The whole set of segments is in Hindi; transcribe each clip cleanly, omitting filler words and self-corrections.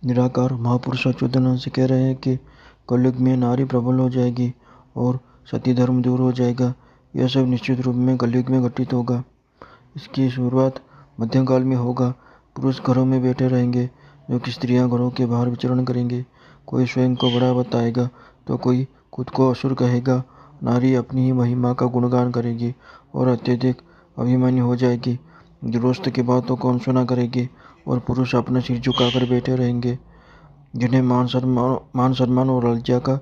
निराकार महापुरुष अच्युतानंद से कह रहे हैं कि कलयुग में नारी प्रबल हो जाएगी और सती धर्म दूर हो जाएगा। यह सब निश्चित रूप में कलयुग में घटित होगा। इसकी शुरुआत मध्यम काल में होगा। पुरुष घरों में बैठे रहेंगे, जो कि स्त्रियां घरों के बाहर विचरण करेंगे। कोई स्वयं को बड़ा बताएगा तो कोई खुद को असुर कहेगा। नारी अपनी ही महिमा का गुणगान करेगी और अत्यधिक अभिमानी हो जाएगी। गृहस्थ की बातों को अनसुना करेगी और पुरुष अपना सिर झुकाकर बैठे रहेंगे। जिन्हें मान सम्मान और लज्जा का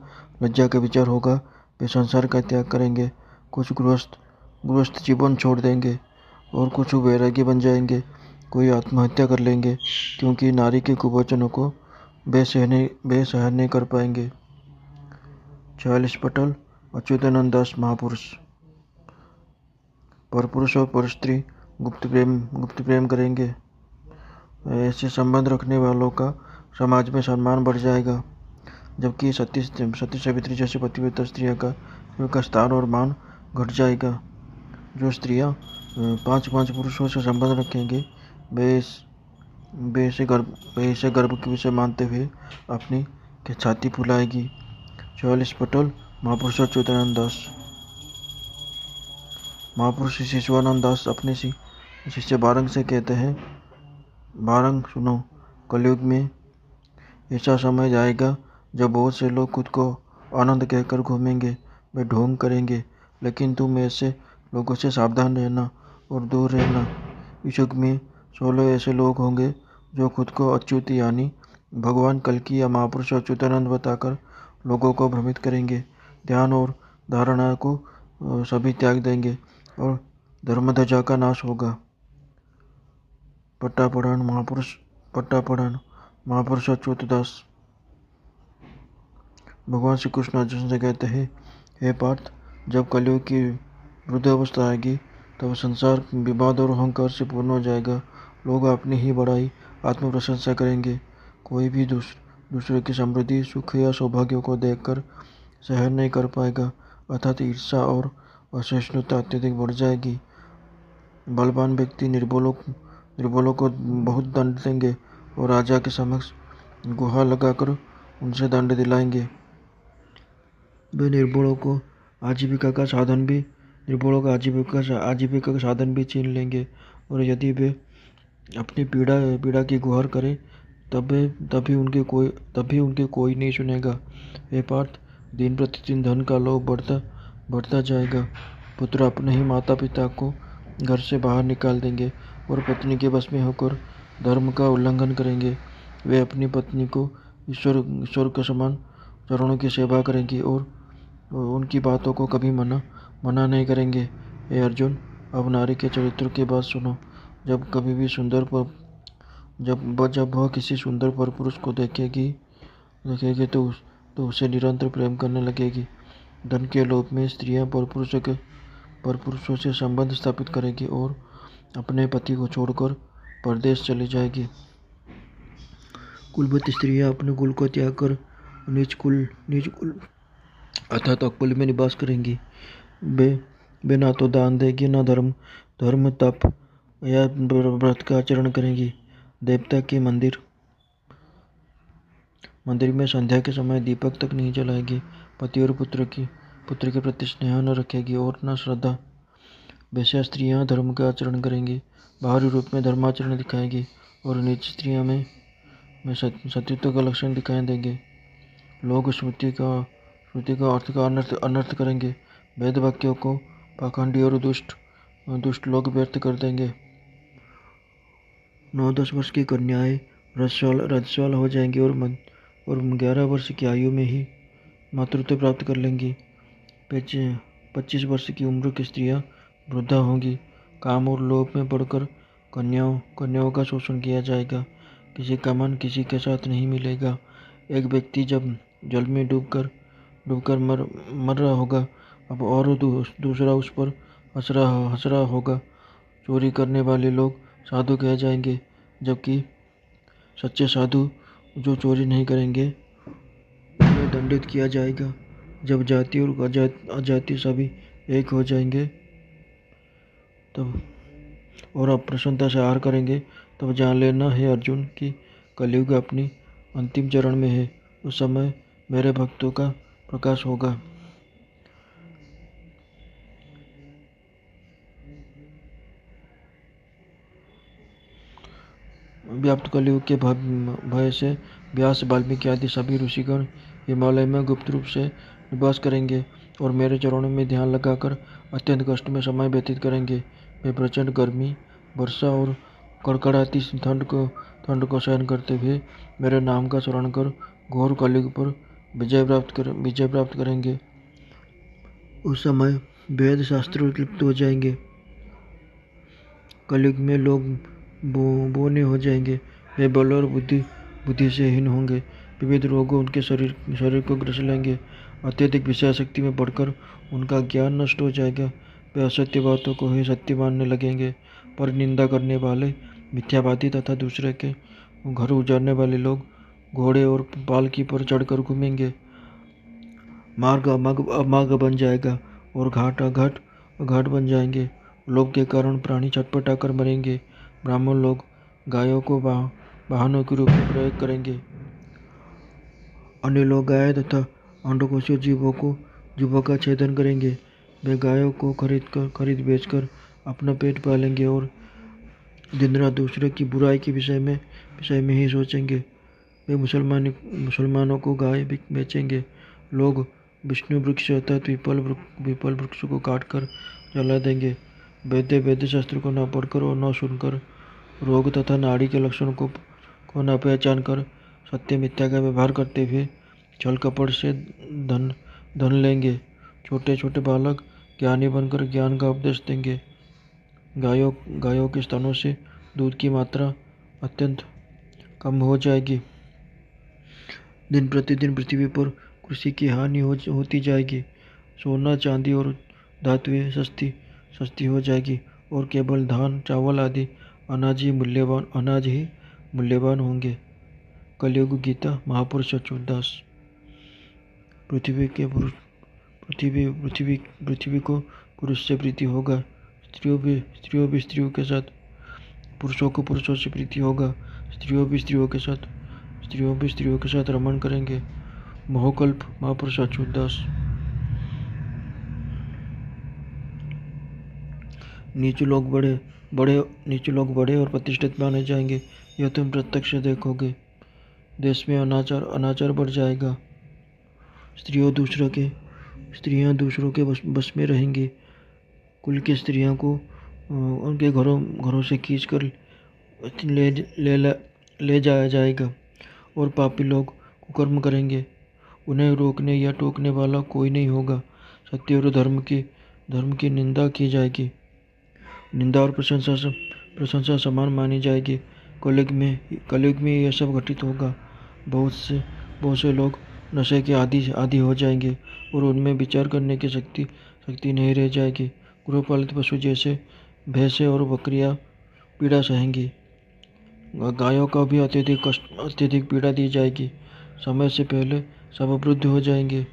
विचार होगा, वे संसार का त्याग करेंगे। कुछ गृहस्थ जीवन छोड़ देंगे और कुछ वैरागी बन जाएंगे। कोई आत्महत्या कर लेंगे, क्योंकि नारी के कुवचनों को वे सहन नहीं कर पाएंगे। 46 पटल अच्युतानंद दास महापुरुष। परपुरुष और परस्त्री गुप्त प्रेम करेंगे। ऐसे संबंध रखने वालों का समाज में सम्मान बढ़ जाएगा, जबकि सती सावित्री जैसी पतिव्रता स्त्रियों का स्थान और मान घट जाएगा। जो स्त्रियां पांच पुरुषों से संबंध रखेंगे, वे इसे गर्भ के विषय मानते हुए अपनी छाती फुलाएगी। 44 पटल महापुरुष अच्युतानंद दास। महापुरुष शिशुआनंद दास अपने शिष्य बारंग से कहते हैं, बारंग सुनो, कलयुग में ऐसा समय आएगा जब बहुत से लोग खुद को आनंद कहकर घूमेंगे। वे ढोंग करेंगे, लेकिन तुम ऐसे लोगों से सावधान रहना और दूर रहना। इस युग में 16 ऐसे लोग होंगे जो खुद को अच्युत यानी भगवान कल्कि या महापुरुष अच्युतानंद बताकर लोगों को भ्रमित करेंगे। ध्यान और धारणा को सभी त्याग देंगे और धर्मध्वजा का नाश होगा। पट्टापढ़न महापुरुष अच्युतदास। भगवान श्री कृष्ण अर्जुन से कहते हैं, हे पार्थ, जब कलयुग की वृद्धावस्था आएगी तब संसार विवाद और अहंकार से पूर्ण हो जाएगा। लोग अपनी ही बड़ाई आत्म प्रशंसा करेंगे। कोई भी दूसरे की समृद्धि, सुख या सौभाग्य को देखकर सहन नहीं कर पाएगा, अर्थात ईर्ष्या और असहिष्णुता अत्यधिक बढ़ जाएगी। बलवान व्यक्ति निर्बलों को बहुत दंड देंगे और राजा के समक्ष गुहार लगाकर उनसे दंड दिलाएंगे। वे निर्बलों का आजीविका का साधन भी छीन लेंगे, और यदि वे अपनी पीड़ा की गुहार करें तभी उनके कोई नहीं सुनेगा। हे पार्थ, दिन प्रतिदिन धन का लोभ बढ़ता जाएगा। पुत्र अपने ही माता पिता को घर से बाहर निकाल देंगे और पत्नी के वश में होकर धर्म का उल्लंघन करेंगे। वे अपनी पत्नी को ईश्वर के समान चरणों की सेवा करेंगी और उनकी बातों को कभी मना नहीं करेंगे। हे अर्जुन, अब नारी के चरित्र की बात सुनो। जब वह किसी सुंदर परपुरुष को देखेगी तो उसे निरंतर प्रेम करने लगेगी। धन के लोभ में स्त्रियां परपुरुषों से संबंध स्थापित करेगी और अपने पति को छोड़कर परदेश चली जाएगी। कुलवती स्त्रियां अपने कुल को त्याग कर नीच कुल अर्थात अकुल में निवास करेंगी। वे ना तो दान देगी, ना धर्म तप या व्रत का आचरण करेंगी। देवता के मंदिर में संध्या के समय दीपक तक नहीं जलाएगी। पति और पुत्र के प्रति स्नेह न रखेगी और न श्रद्धा। वैश्या स्त्रियां धर्म का आचरण करेंगी, बाहरी रूप में धर्माचरण दिखाएगी और नीच स्त्रियां में सतीत्व का लक्षण दिखाई देंगे। लोग श्रुति का अर्थ का अनर्थ करेंगे। वेद वाक्यों को पाखंडी और दुष्ट लोग व्यर्थ कर देंगे। 9-10 वर्ष की कन्याएं रजस्वला हो जाएंगी और 11 वर्ष की आयु में ही मातृत्व प्राप्त कर लेंगी। 25 वर्ष की उम्र की स्त्रियां वृद्धा होंगी। काम और लोभ में पड़कर कन्याओं का शोषण किया जाएगा। किसी का मन किसी के साथ नहीं मिलेगा। एक व्यक्ति जब जल में डूबकर मर रहा होगा, अब और दूसरा उस पर हंस रहा होगा। चोरी करने वाले लोग साधु कह जाएंगे, जबकि सच्चे साधु जो चोरी नहीं करेंगे उन्हें दंडित किया जाएगा। जब जाति और अजाति सभी एक हो जाएंगे तब और अप्रसन्नता से आहार करेंगे, तब जान लेना है अर्जुन कि कलयुग अपनी अंतिम चरण में है। उस समय मेरे भक्तों का प्रकाश होगा। व्याप्त कलयुग के भय से व्यास, वाल्मीकि आदि सभी ऋषिगण हिमालय में गुप्त रूप से निवास करेंगे और मेरे चरणों में ध्यान लगाकर अत्यंत कष्ट में समय व्यतीत करेंगे। वे प्रचंड गर्मी, वर्षा और कड़कड़ाती ठंड को सहन करते हुए मेरे नाम का स्मरण कर घोर कलयुग पर विजय प्राप्त करेंगे। उस समय वेद शास्त्र लिप्त हो जाएंगे। कलयुग में लोग बोने हो जाएंगे। वे बल और बुद्धि से हीन होंगे। विविध रोगों उनके शरीर को ग्रस लेंगे। अत्यधिक विषय शक्ति में बढ़कर उनका ज्ञान नष्ट हो जाएगा। वे असत्य बातों को ही सत्य मानने लगेंगे। पर निंदा करने वाले, मिथ्यावादी तथा दूसरे के घर उजाड़ने वाले लोग घोड़े और पालकी पर चढ़कर घूमेंगे। मार्ग अमार्ग बन जाएगा और घाट अघाट बन जाएंगे। लोभ के कारण प्राणी छटपटा कर मरेंगे। ब्राह्मण लोग गायों को वाहनों के रूप में प्रयोग करेंगे। अन्य लोग गाय तथा अंडकोशीय जीवों का छेदन करेंगे। वे गायों को खरीद बेचकर अपना पेट पालेंगे और दिन रात दूसरे की बुराई के विषय में ही सोचेंगे। वे मुसलमानों को गाय बेचेंगे। लोग विष्णु वृक्ष अर्थात पीपल वृक्ष को काटकर जला देंगे। वेद शास्त्र को न पढ़कर और न सुनकर, रोग तथा नाड़ी के लक्षणों को न पहचान कर, सत्य मिथ्या का व्यवहार करते हुए छल कपट से धन लेंगे। छोटे छोटे बालक ज्ञानी बनकर ज्ञान का उपदेश देंगे। गायों के स्तनों से दूध की मात्रा अत्यंत कम हो जाएगी। दिन प्रतिदिन पृथ्वी पर कृषि की हानि होती जाएगी। सोना, चांदी और धातुएं सस्ती हो जाएगी और केवल धान, चावल आदि अनाज ही मूल्यवान होंगे। कलयुग गीता महापुरुष अच्युतदास। पृथ्वी को पुरुष से प्रीति होगा। स्त्रियों भी स्त्रियों के साथ, पुरुषों को पुरुषों से प्रीति होगा। स्त्रियों भी स्त्रियों के साथ रमण करेंगे। मोहकल्प महापुरुष अच्युतदास। नीचे लोग बड़े और प्रतिष्ठित माने जाएंगे। यह तुम प्रत्यक्ष देखोगे। देश में अनाचार बढ़ जाएगा। स्त्रियां दूसरों के बस में रहेंगी। कुल की स्त्रियों को उनके घरों से खींचकर ले जाया जाएगा और पापी लोग कुकर्म करेंगे। उन्हें रोकने या टोकने वाला कोई नहीं होगा। सत्य और धर्म की निंदा की जाएगी। निंदा और प्रशंसा समान मानी जाएगी। कलयुग में यह सब घटित होगा। बहुत से लोग नशे के आदि हो जाएंगे और उनमें विचार करने की शक्ति नहीं रह जाएगी। गृहपालित पशु जैसे भैंसें और बकरियां पीड़ा सहेंगी। गायों का भी अत्यधिक पीड़ा दी जाएगी। समय से पहले सब अवरुद्ध हो जाएंगे।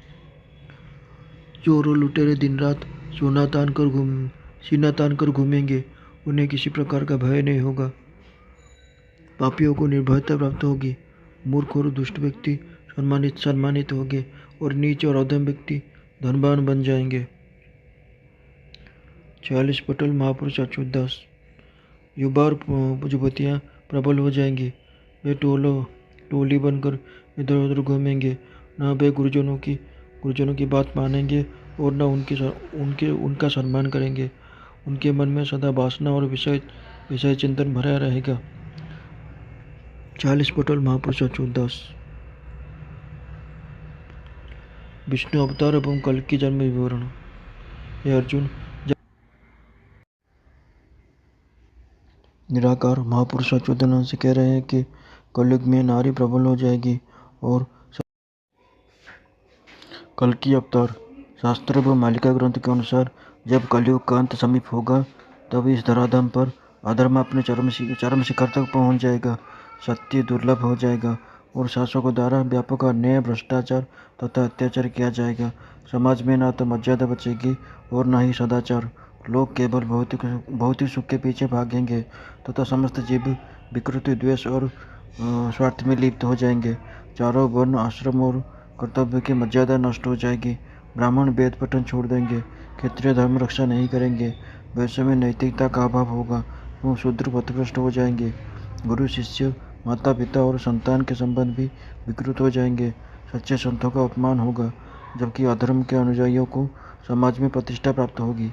चोर और लुटेरे दिन रात सीना तान कर घूमेंगे। उन्हें किसी प्रकार का भय नहीं होगा। पापियों को निर्भयता प्राप्त होगी। मूर्ख और दुष्ट व्यक्ति सम्मानित होंगे और नीच और अधम व्यक्ति धनवान बन जाएंगे। 46 पटल महापुरुष अच्युतदास। युवा और युवतियाँ प्रबल हो जाएंगी। वे टोली बनकर इधर उधर घूमेंगे। न वे गुरुजनों की बात मानेंगे और न उनका सम्मान करेंगे। उनके मन में सदा वासना और विषय चिंतन भरा रहेगा। 40 पटल महापुरुष अच्युतदास। विष्णु अवतार एवं कल की जन्म विवरण। हे अर्जुन, निराकार महापुरुष अच्युतानंद से कह रहे हैं कि कलयुग में नारी प्रबल हो जाएगी और कल की अवतार। शास्त्र व मालिका ग्रंथ के अनुसार जब कलयुग का अंत समीप होगा तब इस धराधाम पर अधर्म अपने चरम शिखर तक पहुंच जाएगा। सत्य दुर्लभ हो जाएगा और शासकों द्वारा व्यापक अन्याय, भ्रष्टाचार तथा अत्याचार किया जाएगा। समाज में न तो मर्यादा बचेगी और न ही सदाचार। लोग केवल भौतिक सुख के पीछे भागेंगे तथा समस्त जीव विकृति, द्वेष और स्वार्थ में लिप्त हो जाएंगे। चारों वर्ण, आश्रम और कर्तव्य की मर्यादा नष्ट हो जाएगी। ब्राह्मण वेद पठन छोड़ देंगे, क्षत्रिय धर्म रक्षा नहीं करेंगे, वैश्य में नैतिकता का अभाव होगा एवं शूद्र पथभ्रष्ट हो जाएंगे। गुरु शिष्य, माता पिता और संतान के संबंध भी विकृत हो जाएंगे। सच्चे संतों का अपमान होगा, जबकि अधर्म के अनुयायियों को समाज में प्रतिष्ठा प्राप्त होगी।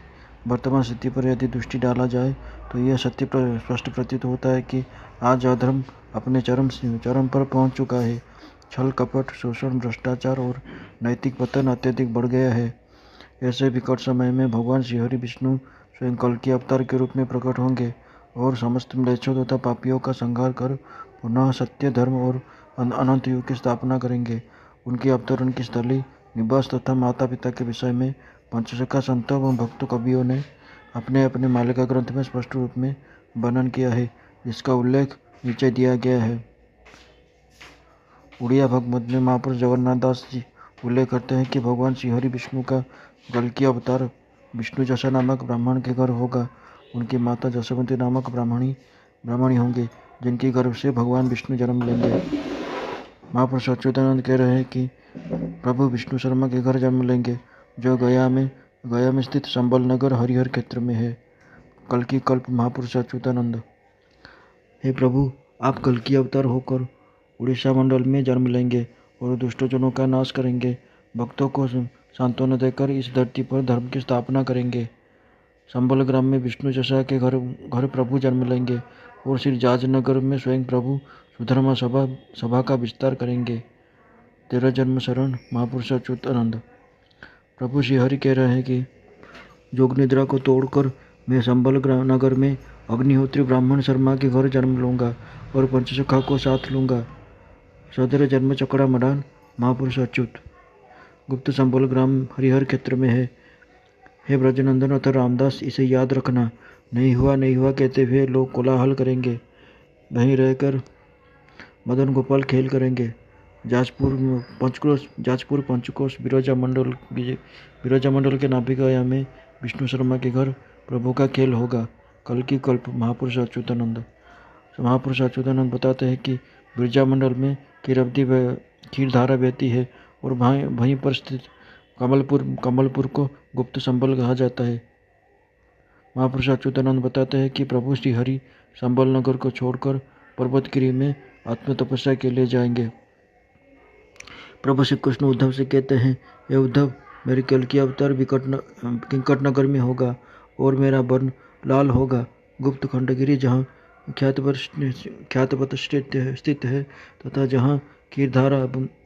वर्तमान स्थिति पर यदि दृष्टि डाला जाए तो यह सत्य स्पष्ट प्रतीत होता है कि आज अधर्म अपने चरम पर पहुंच चुका है। छल कपट, शोषण, भ्रष्टाचार और नैतिक पतन अत्यधिक बढ़ गया है। ऐसे विकट समय में भगवान श्री हरि विष्णु स्वयं कल्कि अवतार के रूप में प्रकट होंगे और समस्त म्लेच्छों तथा पापियों का संहार कर पुनः सत्य, धर्म और अनंत युग की स्थापना करेंगे। उनके अवतरण की स्थली, निवास तथा माता पिता के विषय में पंचसखा संतों एवं भक्त कवियों ने अपने अपने मालिका ग्रंथ में स्पष्ट रूप में वर्णन किया है, जिसका उल्लेख नीचे दिया गया है। उड़िया भगवत में महापुरुष जगन्नाथ दास जी उल्लेख करते हैं कि भगवान श्री हरि विष्णु का कल्कि अवतार विष्णु जशा नामक ब्राह्मण के घर होगा। उनकी माता जसवंती नामक ब्राह्मणी होंगी, जिनकी गर्भ से भगवान विष्णु जन्म लेंगे। महापुरुष अच्युतानंद कह रहे हैं कि प्रभु विष्णु शर्मा के घर जन्म लेंगे, जो गया में स्थित संबल नगर हरिहर क्षेत्र में है। कल्कि कल्प महापुरुष अच्युतानंद। हे प्रभु, आप कल्कि अवतार होकर उड़ीसा मंडल में जन्म लेंगे और दुष्टजनों का नाश करेंगे। भक्तों को सांत्वना देकर इस धरती पर धर्म की स्थापना करेंगे। संबल ग्राम में विष्णु जशा के घर प्रभु जन्म लेंगे और श्री जाजनगर में स्वयं प्रभु सुधर्मा सभा का विस्तार करेंगे। तेरा जन्म शरण महापुरुष अच्युतानंद। प्रभु श्री हरि कह रहे हैं कि योग निद्रा को तोड़कर मैं संबल नगर में अग्निहोत्री ब्राह्मण शर्मा के घर जन्म लूँगा और पंचसखा को साथ लूँगा। सदर जन्म चकड़ा मडान महापुरुष अच्युत। गुप्त संबल ग्राम हरिहर क्षेत्र में है। हे ब्रजनंदन अतः रामदास, इसे याद रखना। नहीं हुआ कहते हुए लोग कोलाहल करेंगे। वहीं रहकर मदन गोपाल खेल करेंगे। जाजपुर पंचकोश बिरोजा मंडल के नाभिकाया में विष्णु शर्मा के घर प्रभु का खेल होगा। कल्कि कल्प महापुरुष अच्युतानंद। महापुरुष अच्युतानंद बताते हैं कि बिरजा मंडल में क्षीरधारा बहती है और वहीं पर स्थित कमलपुर को गुप्त संबल कहा जाता है। महापुरुष अच्युतानंद बताते हैं कि प्रभु श्री हरि संबल नगर को छोड़कर पर्वतगिरी में आत्म तपस्या के लिए जाएंगे। प्रभु श्री कृष्ण उद्धव से कहते हैं, हे उद्धव, मेरी कल्कि अवतार किंकट नगर में होगा और मेरा वर्ण लाल होगा। गुप्त खंडगिरी जहाँ ख्यातवत स्थित है तथा जहाँ क्षीरधारा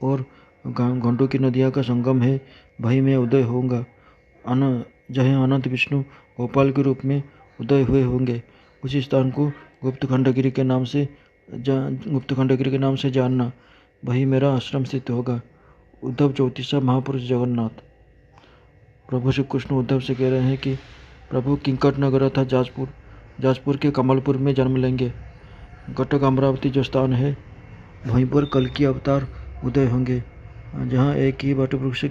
और घंटों की नदियाँ का संगम है, वहीं मैं उदय होऊंगा। जहाँ अनंत विष्णु गोपाल के रूप में उदय हुए होंगे, उसी स्थान को गुप्त खंडगिरी के नाम से जानना। वही मेरा आश्रम स्थित होगा। उद्धव 34वां महापुरुष जगन्नाथ। प्रभु श्री कृष्ण उद्धव से कह रहे हैं कि प्रभु किंकट नगर अथा जाजपुर के कमलपुर में जन्म लेंगे। कटक अमरावती जो स्थान है, वहीं पर कल्कि अवतार उदय होंगे। जहाँ एक ही वटवृक्ष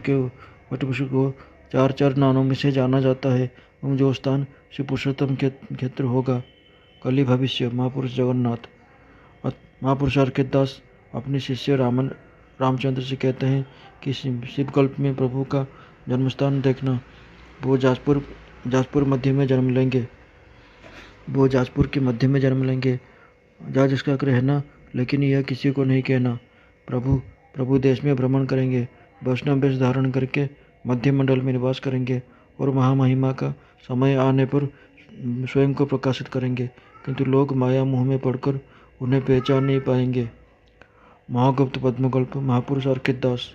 को 4 नामों में से जाना जाता है, एवं जो स्थान श्री पुरुषोत्तम क्षेत्र होगा। कलि भविष्य महापुरुष जगन्नाथ। महापुरुष अर्कित दास अपने शिष्य रामचंद्र से कहते हैं कि शिवकल्प में प्रभु का जन्मस्थान देखना। वो जाजपुर मध्य में जन्म लेंगे। वो जाजपुर के मध्य में जन्म लेंगे। जा जिसका रहना, लेकिन यह किसी को नहीं कहना। प्रभु देश में भ्रमण करेंगे। वैष्णव वेश धारण करके मध्य मंडल में निवास करेंगे और महामहिमा का समय आने पर स्वयं को प्रकाशित करेंगे, किंतु लोग माया मुँह में पड़कर उन्हें पहचान नहीं पाएंगे। महागुप्त पद्मकल्प महापुरुष अर्कित दास।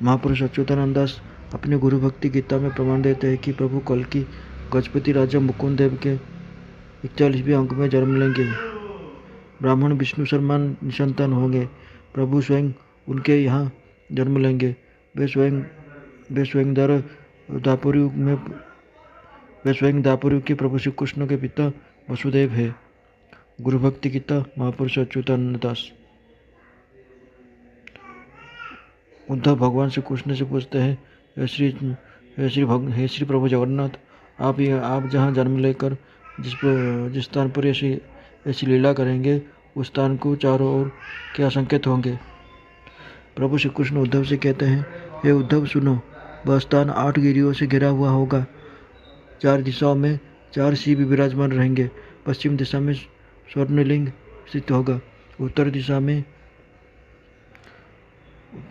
महापुरुष अच्युतानंद दास अपने गुरु भक्ति गीता में प्रमाण देते हैं कि प्रभु कल्कि गजपति राजा मुकुंद देव के 41वें अंक में जन्म लेंगे। ब्राह्मण विष्णु शर्मा निसंतान होंगे। प्रभु स्वयं उनके यहाँ जन्म लेंगे। वे स्वयं द्वापर युग के प्रभु श्री कृष्ण के पिता वसुदेव है। गुरु भक्ति गीता महापुरुष अच्युतानंद दास। उद्धव भगवान श्री कृष्ण से पूछते हैं, हे श्री प्रभु जगन्नाथ, आप जहाँ जन्म लेकर जिस स्थान पर ऐसी लीला करेंगे, उस स्थान को चारों ओर क्या संकेत होंगे। प्रभु श्री कृष्ण उद्धव से कहते हैं, हे उद्धव सुनो, वह स्थान 8 गिरियों से घिरा हुआ होगा। 4 दिशाओं में 4 शिव विराजमान रहेंगे। पश्चिम दिशा में स्वर्णलिंग स्थित होगा। उत्तर दिशा में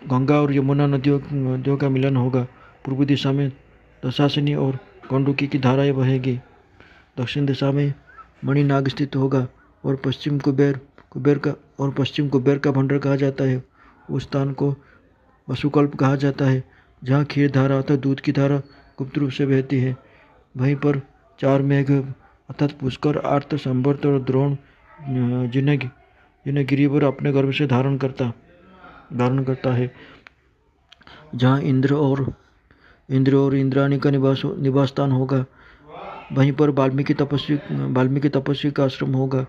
गंगा और यमुना नदियों का मिलन होगा। पूर्व दिशा में दशासिनी और गंडकी की धाराएं बहेगी। दक्षिण दिशा में मणिनाग स्थित होगा और पश्चिम कुबेर का भंडार कहा जाता है। उस स्थान को वसुकल्प कहा जाता है, जहाँ क्षीर धारा अर्थात दूध की धारा गुप्त रूप से बहती है। वहीं पर 4 मेघ अर्थात पुष्कर, आर्त, संवर्त और द्रोण जिन्हें गिरिवर अपने गर्भ से धारण करता है, जहाँ इंद्र और इंद्राणी का निवास स्थान होगा। वहीं पर वाल्मीकि तपस्वी का आश्रम होगा।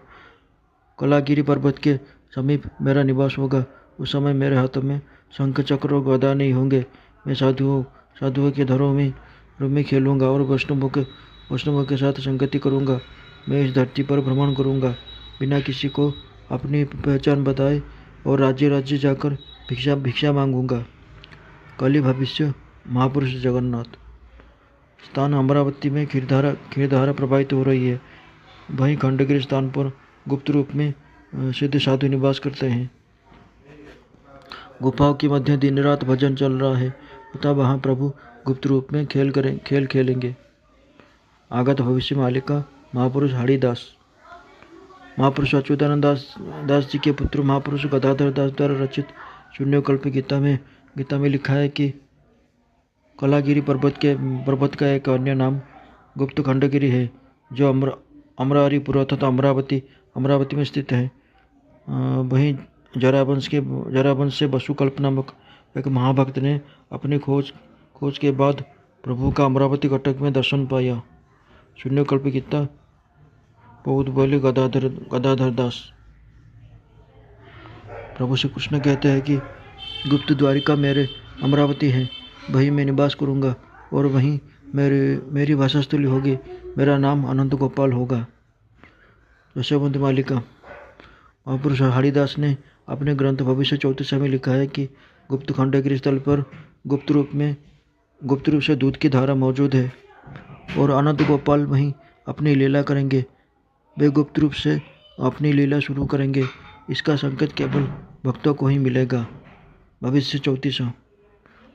कलागिरी पर्वत के समीप मेरा निवास होगा। उस समय मेरे हाथों में शंख, चक्र और गदा नहीं होंगे। मैं साधुओं के धरों में खेलूंगा और वैष्णवों के साथ संगति करूंगा। मैं इस धरती पर भ्रमण करूंगा, बिना किसी को अपनी पहचान बताए, और राज्य जाकर भिक्षा मांगूंगा। कलि भविष्य महापुरुष जगन्नाथ। स्थान अमरावती में क्षीरधारा प्रवाहित हो रही है। वहीं खंडगिरी स्थान पर गुप्त रूप में सिद्ध साधु निवास करते हैं। गुफाओं के मध्य दिन रात भजन चल रहा है तथा वहाँ प्रभु गुप्त रूप में खेल खेलेंगे। आगत भविष्य मालिका महापुरुष हरिदास। महापुरुष अच्युतानंद दास जी के पुत्र महापुरुष गदाधर दास द्वारा रचित शून्यकल्प गीता में लिखा है कि कलागिरी पर्वत का एक अन्य नाम गुप्त खंडगिरी है, जो अमरारीपुर तथा अमरावती में स्थित है। वहीं जरावंश से वसुकल्प नामक एक महाभक्त ने अपनी खोज के बाद प्रभु का अमरावती कटक में दर्शन पाया। शून्यकल्प गीता बहुत बोले गदाधर दास। प्रभु श्री कृष्ण कहते हैं कि गुप्त द्वारिका मेरे अमरावती है, वहीं मैं निवास करूंगा और वहीं मेरी वासस्थली होगी। मेरा नाम अनंत गोपाल होगा। यशोवंत मालिका। महापुरुष हरिदास ने अपने ग्रंथ भविष्य 34 में लिखा है कि गुप्त खंडगिरी स्थल पर गुप्त रूप से दूध की धारा मौजूद है और अनंत गोपाल वहीं अपनी लीला करेंगे। वे गुप्त रूप से अपनी लीला शुरू करेंगे। इसका संकेत केवल भक्तों को ही मिलेगा। भविष्य 34।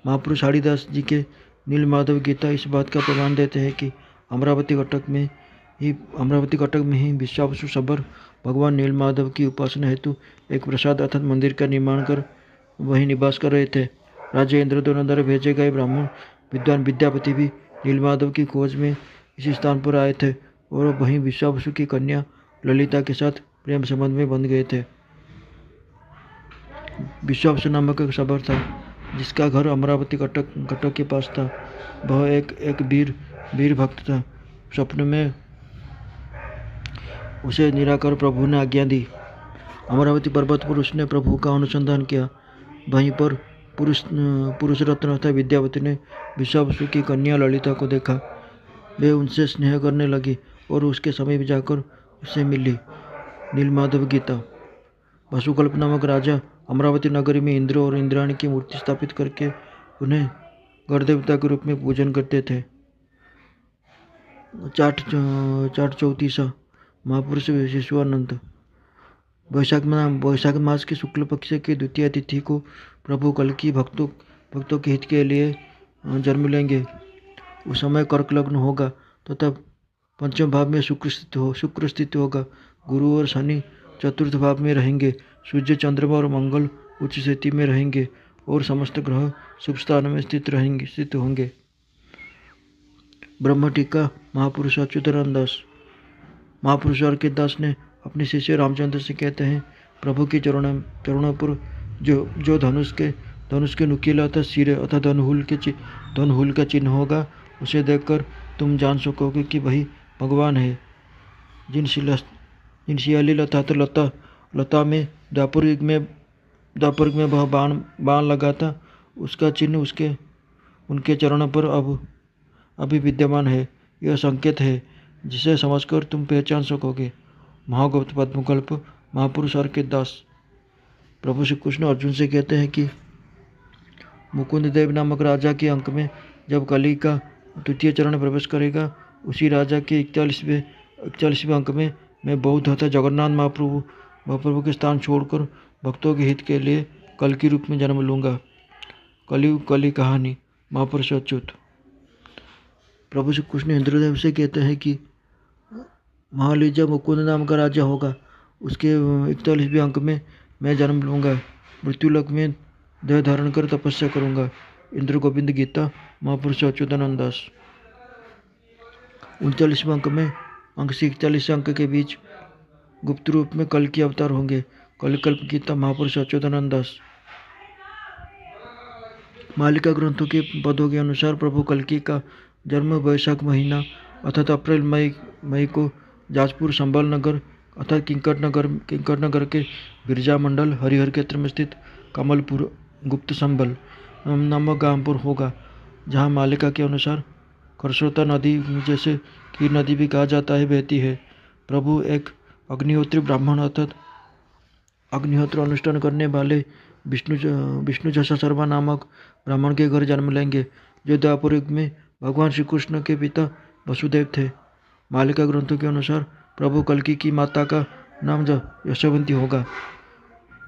महापुरुष हरिदास जी के नीलमाधव गीता इस बात का प्रमाण देते हैं कि अमरावती कटक में ही विश्वावसु सबर भगवान नीलमाधव की उपासना हेतु एक प्रसाद अर्थात मंदिर का निर्माण कर वहीं निवास कर रहे थे। राजा इंद्रद्युम्न द्वारा भेजे गए ब्राह्मण विद्वान विद्यापति भी नीलमाधव की खोज में इसी स्थान पर आए थे और वहीं विश्वावसु की कन्या ललिता के साथ प्रेम संबंध में बंध गए थे। विश्वावसु नामक एक सबर था जिसका घर अमरावती कटक के पास था। वह एक वीर भक्त था। स्वप्न में उसे निराकर प्रभु ने आज्ञा दी। अमरावती पर्वत पर उसने प्रभु का अनुसंधान किया। वहीं पर पुरुष रत्न अर्थात विद्यावती ने विश्वावसु की कन्या ललिता को देखा। वे उनसे स्नेह करने लगी और उसके समीप जाकर उससे मिली। नीलमाधव गीता। वसुकल्प नामक राजा अमरावती नगरी में इंद्र और इंद्राणी की मूर्ति स्थापित करके उन्हें गढ़ देवता के रूप में पूजन करते थे। चाट 34। महापुरुष शिशुआनंद। वैशाख मास के शुक्ल पक्ष की द्वितीय तिथि को प्रभु कल्कि भक्तों के हित के लिए जन्म लेंगे। उस समय कर्क लग्न होगा तथा पंचम भाव में शुक्र स्थित होगा। गुरु और शनि चतुर्थ भाव में रहेंगे। सूर्य, चंद्रमा और मंगल उच्च स्थिति में रहेंगे और समस्त ग्रह शुभ स्थान में स्थित होंगे। ब्रह्म टीका। महापुरुष अच्युतानंद दास। महापुरुष अर्कित दास ने अपने शिष्य रामचंद्र से कहते हैं, प्रभु के चरणों पर जो धनुष के नुकीला अतः सिर अतः धनहूल का चिन्ह होगा, उसे देखकर तुम जान सकोगे कि वही भगवान है। जिन शियाली लता में द्वापर युग में वह बाण लगा था, उसका चिन्ह उनके चरणों पर अभी विद्यमान है। यह संकेत है जिसे समझकर तुम पहचान सकोगे। महागुप्त पद्मकल्प महापुरुष हर के दास। प्रभु श्री कृष्ण अर्जुन से कहते हैं कि मुकुंद देव नामक राजा के अंक में जब कली का द्वितीय चरण प्रवेश करेगा, उसी राजा के 41वें अंक में मैं बौद्ध तथा जगन्नाथ महाप्रभु के स्थान छोड़कर भक्तों के हित के लिए कल की रूप में जन्म लूँगा। कलयुग कली कहानी। महापुरुष अच्युत। प्रभु श्री कृष्ण इंद्रदेव से कहते हैं कि महालीजा मुकुंद नाम का राजा होगा, उसके 41वें अंक में मैं जन्म लूँगा, मृत्युलोक में देह धारण कर तपस्या करूँगा। इंद्र गोविंद गीता। महापुरुष अच्युतानंद दास। 39वें अंक से 41 अंक के बीच गुप्त रूप में कल की अवतार होंगे। कलिकल्प गीता। महापुरुष अच्युतानंद दास। मालिका ग्रंथों के पदों के अनुसार प्रभु कल्कि का जन्म वैशाख महीना अर्थात अप्रैल मई को जाजपुर संबल नगर अर्थात किंकर नगर के गिरजा मंडल हरिहर क्षेत्र में स्थित कमलपुर गुप्त संबल नामक गांव पर होगा, जहां मालिका के अनुसार खरस्रोता नदी, जैसे खीर नदी भी कहा जाता है, बहती है। प्रभु एक अग्निहोत्री ब्राह्मण अर्थात अग्निहोत्र अनुष्ठान करने वाले विष्णु जसा शर्मा नामक ब्राह्मण के घर जन्म लेंगे, जो द्वापर युग में भगवान श्री कृष्ण के पिता वसुदेव थे। मालिका ग्रंथों के अनुसार प्रभु कल्कि की माता का नाम यशोवंती होगा।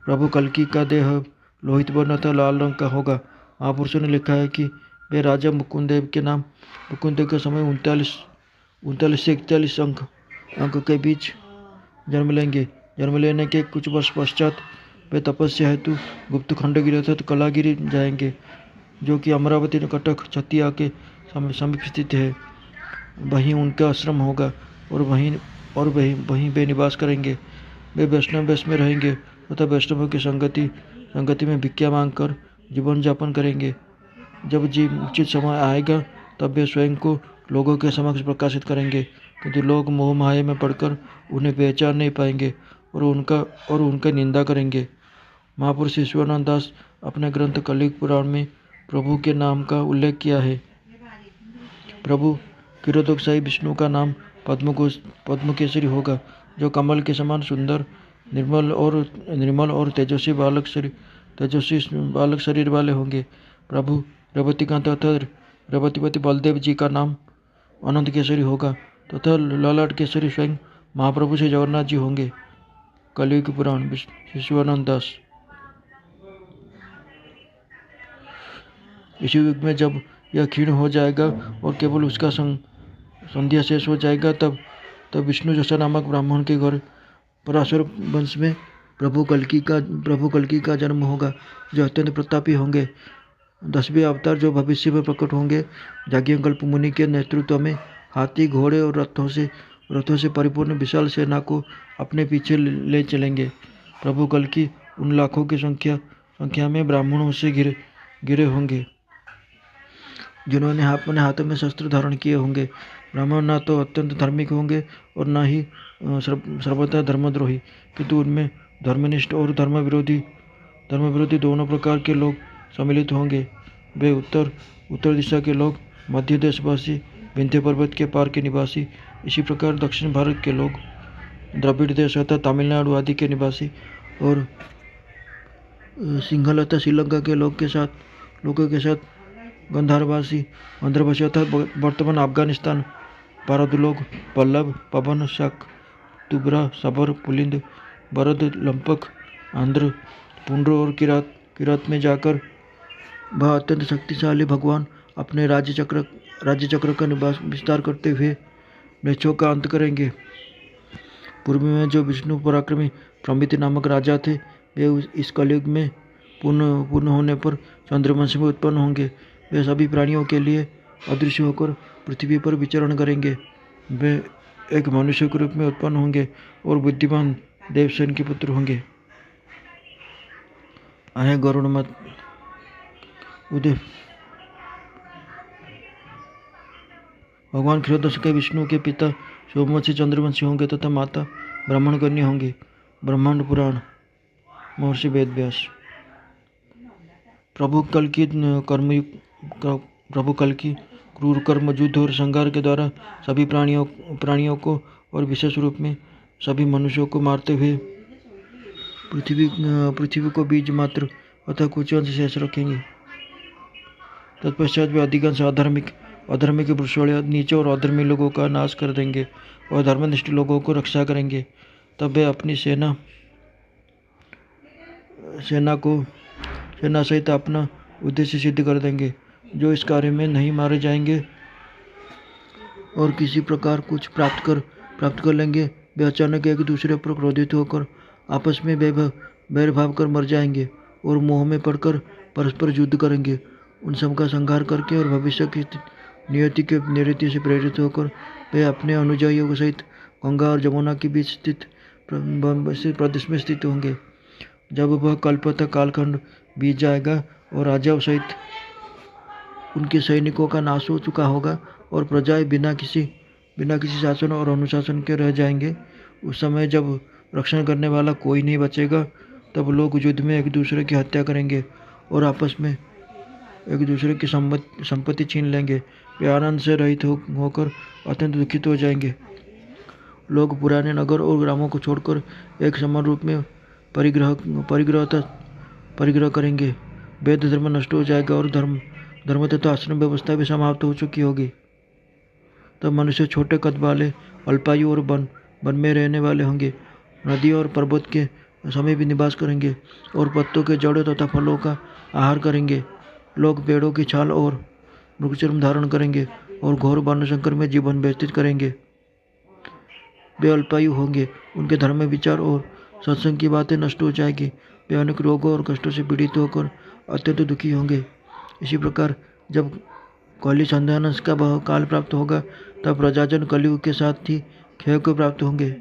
प्रभु कल्कि का देह लोहित वर्ण तथा लाल रंग का होगा। महापुरुषों ने लिखा है कि वे राजा मुकुंदेव के समय 39 से 41 अंक के बीच जन्म लेंगे। जन्म लेने के कुछ वर्ष पश्चात वे तपस्या हेतु गुप्त खंडगिरी अर्थात कलागिरी जाएंगे, जो कि अमरावती कटक छतिया के समीप स्थित है। वहीं उनका आश्रम होगा और वहीं वे निवास करेंगे। वे वैष्णव वेश में रहेंगे तथा वैष्णवों की संगति में भिक्षा मांगकर जीवन यापन करेंगे। जब उचित समय आएगा तब वे स्वयं को लोगों के समक्ष प्रकाशित करेंगे, किंतु लोग मोह माया में पड़कर उन्हें पहचान नहीं पाएंगे और उनका निंदा करेंगे। महापुरुष ईश्वरानंद दास अपने ग्रंथ कलियुग पुराण में प्रभु के नाम का उल्लेख किया है। प्रभु क्षीरोदकशाही विष्णु का नाम पद्मकेसरी होगा, जो कमल के समान सुंदर, निर्मल और तेजस्वी बालक शरीर वाले होंगे। प्रभु रेवतीकांत तथा रेवतीपति बलदेव जी का नाम अनंत केसरी होगा तथा ललाट केसरी स्वयं महाप्रभु से जगन्नाथ जी होंगे। कलियुग पुराण। शिशुआनंद दास। इसी युग में जब यह क्षीण हो जाएगा और केवल उसका संध्या शेष हो जाएगा, तब विष्णु जसा नामक ब्राह्मण के घर पराशर वंश में प्रभु कल्कि का जन्म होगा, जो अत्यंत प्रतापी होंगे। 10वें अवतार जो भविष्य में प्रकट होंगे, याज्ञवल्क्य मुनि के नेतृत्व में हाथी, घोड़े और रथों से परिपूर्ण विशाल सेना को अपने पीछे ले चलेंगे। प्रभु कल्कि उन लाखों की संख्या में ब्राह्मणों से घिरे होंगे, जिन्होंने अपने हाथों में शस्त्र धारण किए होंगे। ब्राह्मण न तो अत्यंत धार्मिक होंगे और न ही सर्वथा धर्मद्रोही, किंतु उनमें धर्मनिष्ठ और धर्म विरोधी दोनों प्रकार के लोग सम्मिलित होंगे। वे उत्तर दिशा के लोग, मध्य देशवासी, विंध्य पर्वत के पार के निवासी, इसी प्रकार दक्षिण भारत के लोग, द्रविड़ देश तथा तमिलनाडु आदि के निवासी, और सिंहल तथा श्रीलंका के लोगों के साथ गंधारवासी, आंध्रभाषी अर्थात वर्तमान अफगानिस्तान, पारदू लोग, पल्लव, पवन, शक, तुबरा, सबर, पुलिंद, बरद, लंपक, आंध्र, पुंड्र और किरात में जाकर वह अत्यंत शक्तिशाली भगवान अपने राज्य चक्र का विस्तार करते हुए म्लेच्छों का अंत करेंगे। पूर्व में जो विष्णु पराक्रमी प्रमिति नामक राजा थे, वे इस कलयुग में पूर्ण होने पर चंद्रवंश में उत्पन्न होंगे। वे सभी प्राणियों के लिए अदृश्य होकर पृथ्वी पर विचरण करेंगे। वे एक मनुष्य के रूप में उत्पन्न होंगे और बुद्धिमान देवसेन के पुत्र होंगे। आए गरुड़ मत उदय। भगवान क्षीरोदक के विष्णु के पिता सोमवंशी चंद्रवंशी होंगे तथा माता ब्राह्मण कन्या होंगी। ब्रह्मांड पुराण। महर्षि वेदव्यास। प्रभु कल्कि क्रूर कर्म, युद्ध और संहार के द्वारा सभी प्राणियों को और विशेष रूप में सभी मनुष्यों को मारते हुए पृथ्वी को बीज मात्र अतः कुछ अंश शेष रखेंगे। तत्पश्चात वे अधिकांश अधर्मिक वृक्षों नीचे और अधर्मी लोगों का नाश कर देंगे और धर्मनिष्ठ लोगों को रक्षा करेंगे। तब वे अपनी सेना सहित अपना उद्देश्य सिद्ध कर देंगे। जो इस कार्य में नहीं मारे जाएंगे और किसी प्रकार कुछ प्राप्त कर लेंगे, वे अचानक एक दूसरे पर क्रोधित होकर आपस में बैर भाव कर मर जाएंगे और मोह में पड़कर परस्पर युद्ध करेंगे। उन सब का संहार करके और भविष्य की नियति से प्रेरित होकर वे अपने अनुयायियों के सहित गंगा और जमुना के बीच स्थित प्रदेश में स्थित होंगे। जब वह कल्पतः कालखंड बीत जाएगा और राजाओं सहित उनके सैनिकों का नाश हो चुका होगा और प्रजाएं बिना किसी शासन और अनुशासन के रह जाएंगे, उस समय जब रक्षण करने वाला कोई नहीं बचेगा, तब लोग युद्ध में एक दूसरे की हत्या करेंगे और आपस में एक दूसरे की संपत्ति छीन लेंगे। वे आनंद से रहित होकर अत्यंत दुखित हो जाएंगे। लोग पुराने नगर और ग्रामों को छोड़कर एक समान रूप में परिग्रह करेंगे। वेद धर्म नष्ट हो जाएगा और धर्म तथा आश्रम व्यवस्था भी समाप्त हो चुकी होगी। तब मनुष्य छोटे कद वाले, अल्पायु और वन में रहने वाले होंगे। नदी और पर्वत के समीप निवास करेंगे और पत्तों के जड़ों तथा फलों का आहार करेंगे। लोग पेड़ों की छाल और मृगचर्म धारण करेंगे और घोर वर्णशंकर में जीवन व्यतीत करेंगे। वे अल्पायु होंगे, उनके धर्म में विचार और सत्संग की बातें नष्ट हो जाएगी। वे अनेक रोगों और कष्टों से पीड़ित होकर अत्यंत दुखी होंगे। इसी प्रकार जब कलि संध्यानंश का वह काल प्राप्त होगा, तब प्रजाजन कलयुग के साथ ही क्षय को प्राप्त होंगे।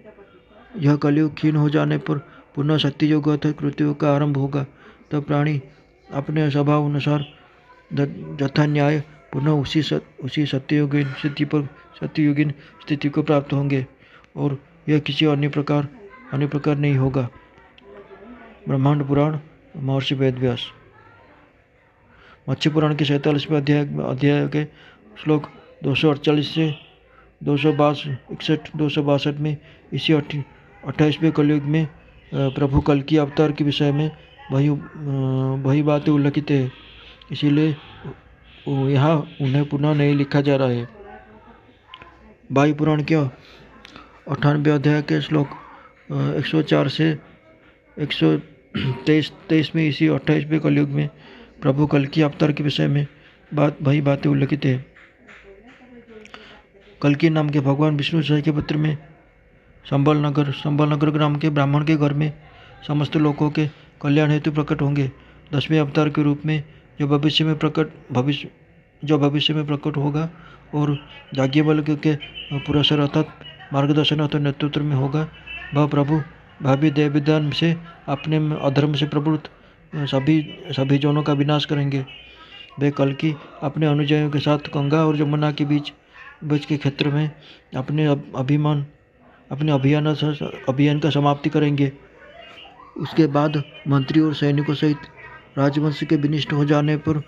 यह कलयुग क्षीण हो जाने पर पुनः सत्ययुग अर्थात कृतयुग का आरंभ होगा। तब प्राणी अपने स्वभाव अनुसार यथा न्याय पुनः उसी सत्ययुगीन स्थिति को प्राप्त होंगे और यह किसी अन्य प्रकार नहीं होगा। ब्रह्मांड पुराण, महर्षि वेदव्यास। मत्स्य पुराण के 47वें अध्याय के श्लोक 248 से 262 में इसी 28वें कलयुग में प्रभु कल्कि अवतार के विषय में वही बातें उल्लिखित है, इसीलिए यहाँ उन्हें पुनः नहीं लिखा जा रहा है। वायु पुराण के 98वें अध्याय के श्लोक 104 से 123 में इसी 28वें कलयुग में प्रभु कल्कि अवतार के विषय में वही बातें उल्लिखित है। कल्कि नाम के भगवान विष्णु सही के पत्र में संबल नगर ग्राम के ब्राह्मण के घर में समस्त लोगों के कल्याण हेतु प्रकट होंगे। 10वें अवतार के रूप में जो भविष्य में प्रकट होगा और याज्ञवल्क्य के पुरस्कार अर्थात मार्गदर्शन अथवा नेतृत्व में होगा, वह प्रभु भावी देवविधान से अपने अधर्म से प्रवृत्त सभी जनों का विनाश करेंगे। वे कल्कि अपने अनुयायियों के साथ गंगा और जमुना के बीच के क्षेत्र में अपने अभियान का समाप्ति करेंगे। उसके बाद मंत्री और सैनिकों सहित राजवंश के विनिष्ट हो जाने पर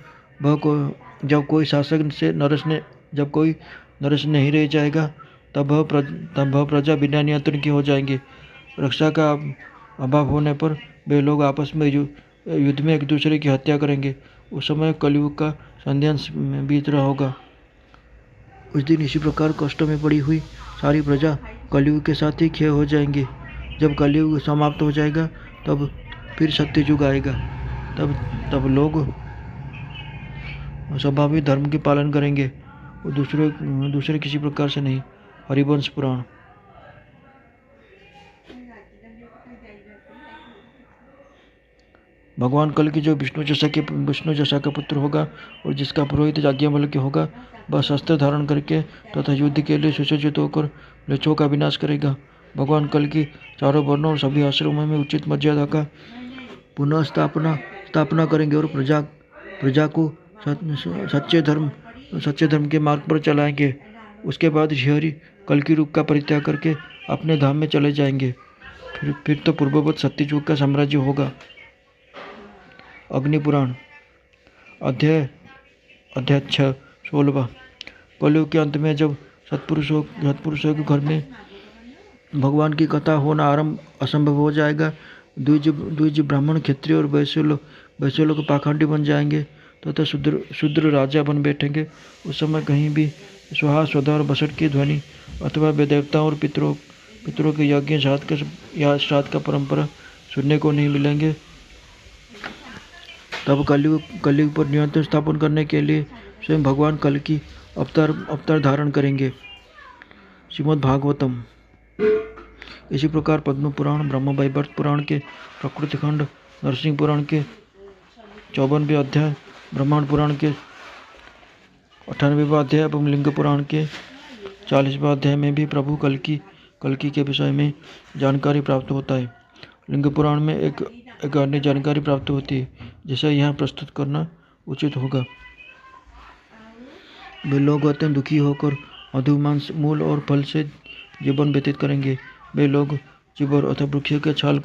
जब कोई नरस नहीं रह जाएगा, तब वह प्रजा बिना नियंत्रण की हो जाएंगे। रक्षा का अभाव होने पर वे लोग आपस में युद्ध में एक दूसरे की हत्या करेंगे। उस समय कलयुग का संध्यांश बीत रहा होगा। उस दिन इसी प्रकार कष्टों में पड़ी हुई सारी प्रजा कलयुग के साथ ही क्षय हो जाएंगे। जब कलयुग समाप्त हो जाएगा, तब फिर सत्ययुग आएगा। तब लोग स्वाभाविक धर्म के पालन करेंगे और दूसरे किसी प्रकार से नहीं। हरिवंश पुराण। भगवान कल्कि जो विष्णु जैसा का पुत्र होगा और जिसका पुरोहित याज्ञवल्क्य होगा, वह शस्त्र धारण करके तथा युद्ध के लिए सुसज्जित होकर म्लेच्छों का विनाश करेगा। भगवान कल्कि चारों वर्णों और सभी आश्रमों में उचित मर्यादा का पुनः स्थापना करेंगे और प्रजा को सच्चे धर्म के मार्ग पर चलाएंगे। उसके बाद श्रीहरि कल्कि रूप का परित्याग करके अपने धाम में चले जाएंगे। फिर तो पूर्ववत सत्ययुग का साम्राज्य होगा। अग्नि पुराण। अध्याय 16। कलयुग के अंत में जब सत्पुरुषों के घर में भगवान की कथा होना असंभव हो जाएगा, द्विज ब्राह्मण, क्षत्रिय और वैश्य लोग पाखंडी बन जाएंगे तथा शूद्र राजा बन बैठेंगे। उस समय कहीं भी स्वाहा स्वधा और बसठ की ध्वनि अथवा देवताओं और पितरों के यज्ञ श्राद्ध का परंपरा सुनने को नहीं मिलेंगे। तब कलयुग पर नियंत्रण स्थापन करने के लिए स्वयं भगवान कल्कि अवतार धारण करेंगे। श्रीमद् भागवतम। इसी प्रकार पद्म पुराण, ब्रह्म वैवर्त पुराण के प्रकृति खंड, नरसिंह पुराण के 54वें अध्याय, ब्रह्मांड पुराण के 98वां अध्याय एवं लिंग पुराण के 40वां अध्याय में भी प्रभु कल्कि के विषय में जानकारी प्राप्त होता है। लिंग पुराण में एक अन्य जानकारी प्राप्त होती है जिसे यहाँ प्रस्तुत करना उचित होगा। वे लोग अत्यंत दुखी होकर मधुमांस, मूल और फल से जीवन व्यतीत करेंगे। वे लोग चिबर अथवा वृक्ष के छाल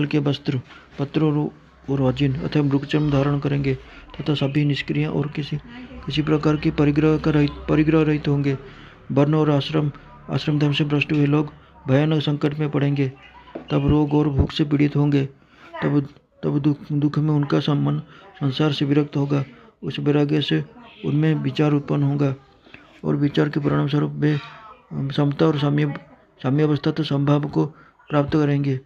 के वस्त्र, पत्रों और वजिन अथवा वृक्षचर्म धारण करेंगे तथा सभी निष्क्रिय और किसी प्रकार की परिग्रह रहित होंगे। वर्ण और आश्रम धर्म से भ्रष्ट हुए लोग भयानक संकट में पड़ेंगे। तब रोग और भूख से पीड़ित होंगे। तब दुख में उनका मन संसार से विरक्त होगा। उस वैराग्य से उनमें विचार उत्पन्न होगा और विचार के परिणाम स्वरूप वे समता और साम्यावस्था तो संभाव को प्राप्त करेंगे।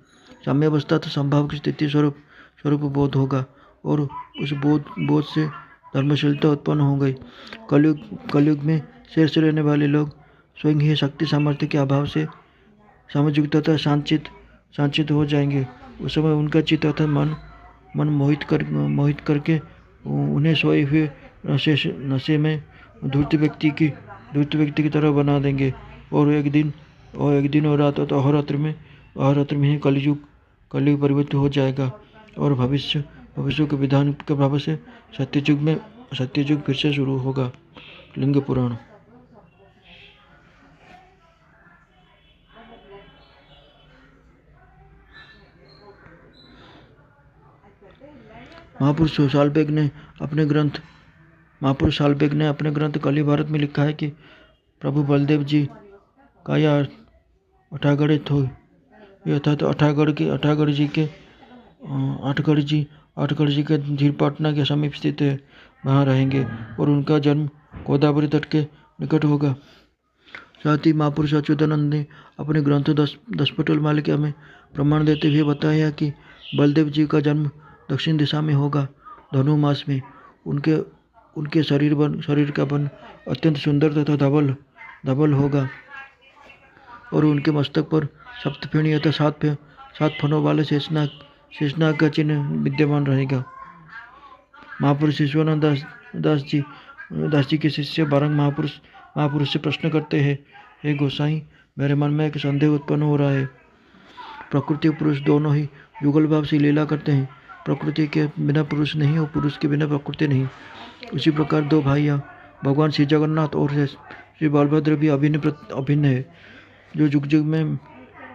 साम्यावस्था तो संभाव की स्थिति स्वरूप बोध होगा और उस बोध से धर्मशीलता उत्पन्न हो गई। कलयुग में शेष रहने वाले लोग स्वयं ही शक्ति सामर्थ्य के अभाव से समझयुक्त तथा संचित हो जाएंगे। उस समय उनका चित्त तथा मन मोहित करके उन्हें सोए हुए नशे में धूर्त व्यक्ति की तरह बना देंगे और एक दिन और रात अहोरात्र में ही कलयुग परिवर्तित हो जाएगा और भविष्य के विधान के प्रभाव से सत्ययुग फिर से शुरू होगा। लिंग पुराण। महापुरुष सालबेग ने अपने ग्रंथ कलि भारत में लिखा है कि प्रभु बलदेव जी का यह अठागढ़ थो अर्थात अठागढ़ जी के झीरपाटना के समीप स्थित है, वहाँ रहेंगे और उनका जन्म गोदावरी तट के निकट होगा। साथ ही महापुरुष अच्युतानंद ने अपने ग्रंथ 10 मालिका में प्रमाण देते हुए बताया कि बलदेव जी का जन्म दक्षिण दिशा में होगा, धनु मास में। उनके शरीर का बन अत्यंत सुंदर तथा धवल होगा और उनके मस्तक पर सप्तफेणी अथवा 7 फनों वाले शेषनाग का चिन्ह विद्यमान रहेगा। महापुरुष ईश्वरानंद दास जी के शिष्य बारंग महापुरुष से प्रश्न करते हैं, हे गोसाई, मेरे मन में एक संदेह उत्पन्न हो रहा है। प्रकृति और पुरुष दोनों ही युगल भाव से लीला करते हैं। प्रकृति के बिना पुरुष नहीं और पुरुष के बिना प्रकृति नहीं। उसी प्रकार दो भाइयाँ भगवान श्री जगन्नाथ और श्री बलभद्र भी अभिन्न है, जो जुग में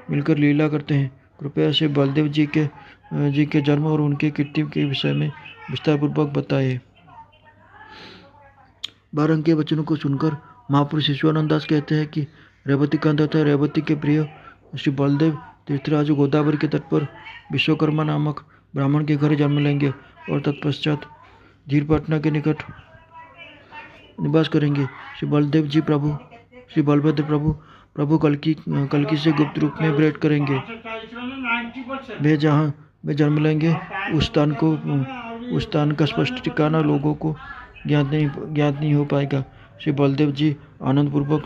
मिलकर लीला करते हैं। कृपया से बलदेव जी के जन्म और उनके कीर्ति के विषय में विस्तार पूर्वक बताइए। बारंग के वचनों को सुनकर महापुरुष ईश्वरानंद दास कहते हैं कि रेवती कांत तथा रेवती के प्रिय श्री बलदेव तीर्थराज गोदावरी के तट पर विश्वकर्मा नामक ब्राह्मण के घर जन्म लेंगे और तत्पश्चात झीरपाटना के निकट निवास करेंगे। श्री बलभद्र प्रभु कल्कि से गुप्त रूप में भेंट करेंगे। वे जहाँ वे जन्म लेंगे उस स्थान का स्पष्ट ठिकाना लोगों को ज्ञात नहीं हो पाएगा। श्री बलदेव जी आनंद पूर्वक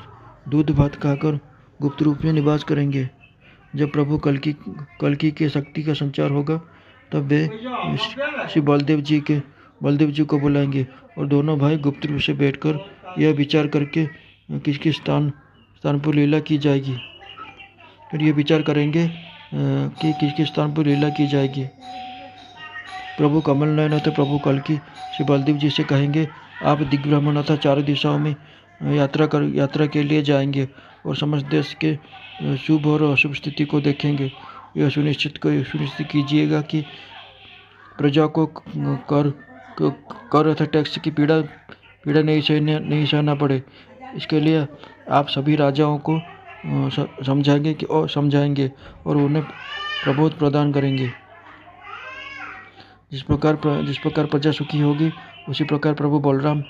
दूध भात खाकर गुप्त रूप में निवास करेंगे। जब प्रभु कल्कि के शक्ति का संचार होगा तब वे श्री बलदेव जी को बुलाएंगे और दोनों भाई गुप्त रूप से बैठकर यह विचार करके किस स्थान पर लीला की जाएगी। फिर ये विचार करेंगे कि किस स्थान पर लीला की जाएगी। प्रभु कमल नयन अतः प्रभु कल्कि श्री बलदेव जी से कहेंगे, आप दिग्भ्रमण अतः 4 दिशाओं में यात्रा के लिए जाएंगे और समस्त देश के शुभ और अशुभ स्थिति को देखेंगे। यह सुनिश्चित कीजिएगा कि प्रजा को कर अथवा टैक्स की पीड़ा नहीं सहना पड़े। इसके लिए आप सभी राजाओं को समझाएंगे और प्रबोध प्रदान करेंगे। जिस प्रकार प्रजा सुखी होगी, उसी प्रकार प्रभु बलराम